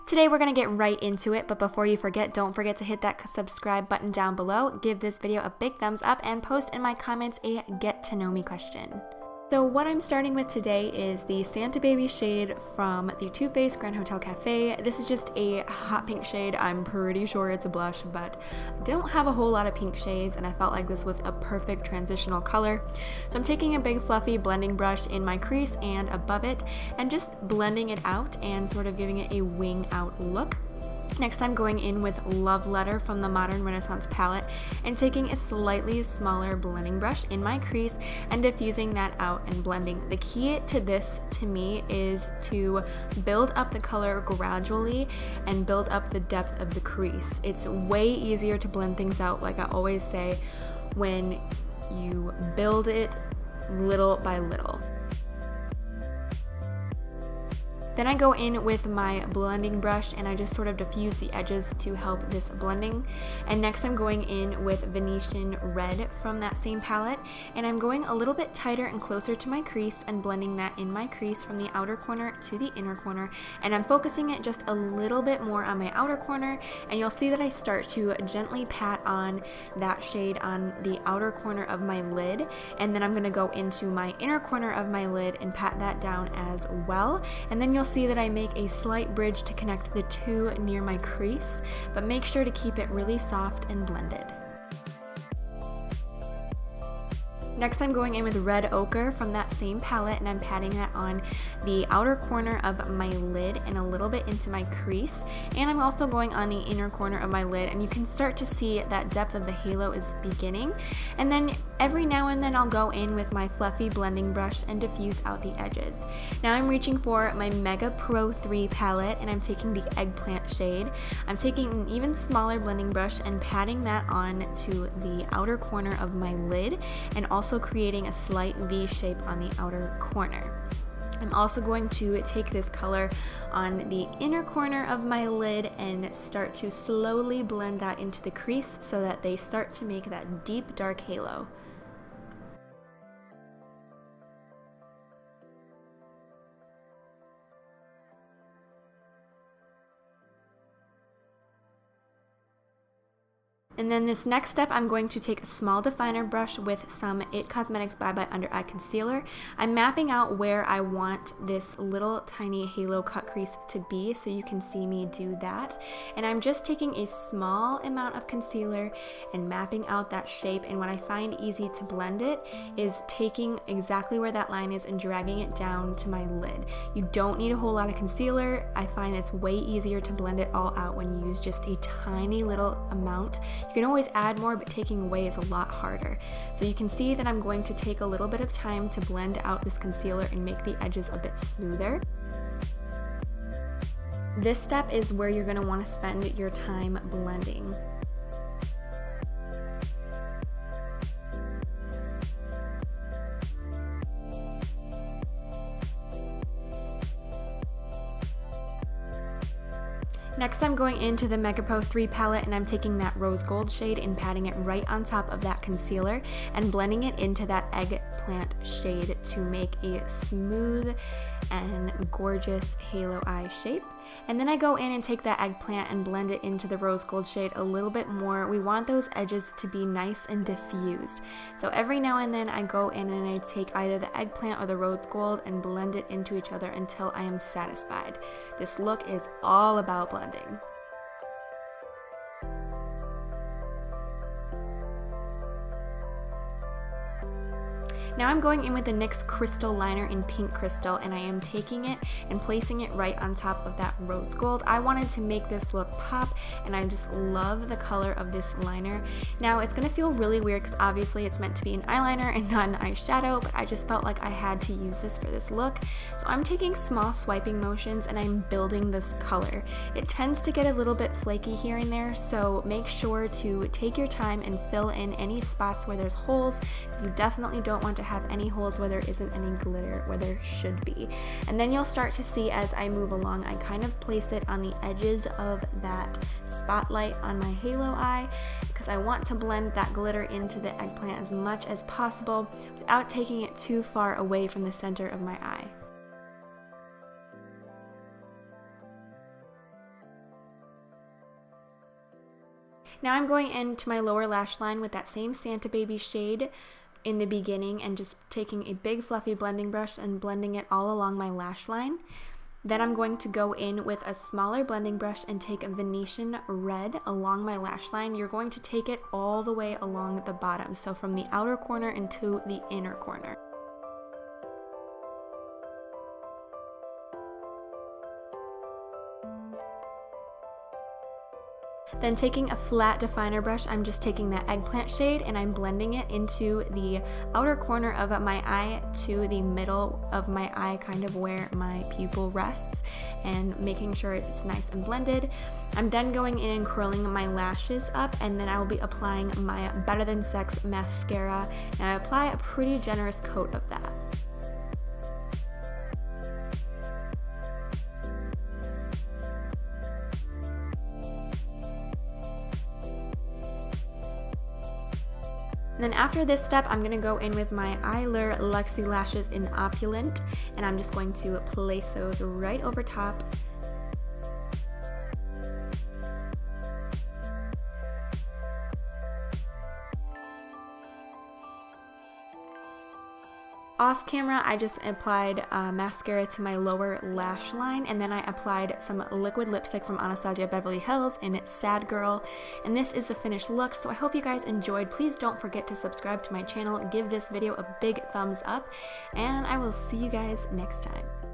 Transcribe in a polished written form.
Today we're going to get right into it, but before you forget, don't forget to hit that subscribe button down below, give this video a big thumbs up, and post in my comments a get to know me question. So what I'm starting with today is the Santa Baby shade from the Too Faced Grand Hotel Cafe. This is just a hot pink shade. I'm pretty sure it's a blush, but I don't have a whole lot of pink shades, and I felt like this was a perfect transitional color. So I'm taking a big fluffy blending brush in my crease and above it, and just blending it out and sort of giving it a wing out look. Next, I'm going in with Love Letter from the Modern Renaissance palette and taking a slightly smaller blending brush in my crease and diffusing that out and blending. The key to this, to me, is to build up the color gradually and build up the depth of the crease. It's way easier to blend things out, like I always say, when you build it little by little. Then I go in with my blending brush and I just sort of diffuse the edges to help this blending. And next I'm going in with Venetian Red from that same palette, and I'm going a little bit tighter and closer to my crease and blending that in my crease from the outer corner to the inner corner. And I'm focusing it just a little bit more on my outer corner, and you'll see that I start to gently pat on that shade on the outer corner of my lid, and then I'm going to go into my inner corner of my lid and pat that down as well. And then you'll see that I make a slight bridge to connect the two near my crease, but make sure to keep it really soft and blended. Next, I'm going in with Red Ochre from that same palette, and I'm patting that on the outer corner of my lid and a little bit into my crease. And I'm also going on the inner corner of my lid, and you can start to see that depth of the halo is beginning. And then every now and then I'll go in with my fluffy blending brush and diffuse out the edges. Now I'm reaching for my Mega Pro 3 palette, and I'm taking the Eggplant shade. I'm taking an even smaller blending brush and patting that on to the outer corner of my lid, and also creating a slight V shape on the outer corner. I'm also going to take this color on the inner corner of my lid and start to slowly blend that into the crease so that they start to make that deep dark halo. And then this next step, I'm going to take a small definer brush with some It Cosmetics Bye Bye Under Eye Concealer. I'm mapping out where I want this little tiny halo cut crease to be, so you can see me do that. And I'm just taking a small amount of concealer and mapping out that shape. And what I find easy to blend it is taking exactly where that line is and dragging it down to my lid. You don't need a whole lot of concealer. I find it's way easier to blend it all out when you use just a tiny little amount. You can always add more, but taking away is a lot harder. So you can see that I'm going to take a little bit of time to blend out this concealer and make the edges a bit smoother. This step is where you're going to want to spend your time blending. Next, I'm going into the Mega Pro 3 palette, and I'm taking that rose gold shade and patting it right on top of that concealer and blending it into that Eggplant shade to make a smooth and gorgeous halo eye shape. And then I go in and take that Eggplant and blend it into the rose gold shade a little bit more. We want those edges to be nice and diffused. So every now and then I go in and I take either the Eggplant or the rose gold and blend it into each other until I am satisfied. This look is all about blending. Now I'm going in with the NYX Crystal Liner in Pink Crystal, and I am taking it and placing it right on top of that rose gold. I wanted to make this look pop, and I just love the color of this liner. Now it's going to feel really weird because obviously it's meant to be an eyeliner and not an eyeshadow, but I just felt like I had to use this for this look. So I'm taking small swiping motions and I'm building this color. It tends to get a little bit flaky here and there, so make sure to take your time and fill in any spots where there's holes, because you definitely don't want to have any holes where there isn't any glitter where there should be. And then you'll start to see as I move along, I kind of place it on the edges of that spotlight on my halo eye, because I want to blend that glitter into the eggplant as much as possible without taking it too far away from the center of my eye. Now I'm going into my lower lash line with that same Santa Baby shade in the beginning and just taking a big fluffy blending brush and blending it all along my lash line. Then I'm going to go in with a smaller blending brush and take a Venetian red along my lash line. You're going to take it all the way along the bottom, so from the outer corner into the inner corner. Then taking a flat definer brush, I'm just taking that eggplant shade and I'm blending it into the outer corner of my eye to the middle of my eye, kind of where my pupil rests, and making sure it's nice and blended. I'm then going in and curling my lashes up, and then I will be applying my Better Than Sex mascara, and I apply a pretty generous coat of that. Then after this step, I'm going to go in with my Eyelure Luxie Lashes in Opulent, and I'm just going to place those right over top. Off camera, I just applied mascara to my lower lash line, and then I applied some liquid lipstick from Anastasia Beverly Hills in Sad Girl, and this is the finished look. So I hope you guys enjoyed. Please don't forget to subscribe to my channel, give this video a big thumbs up, and I will see you guys next time.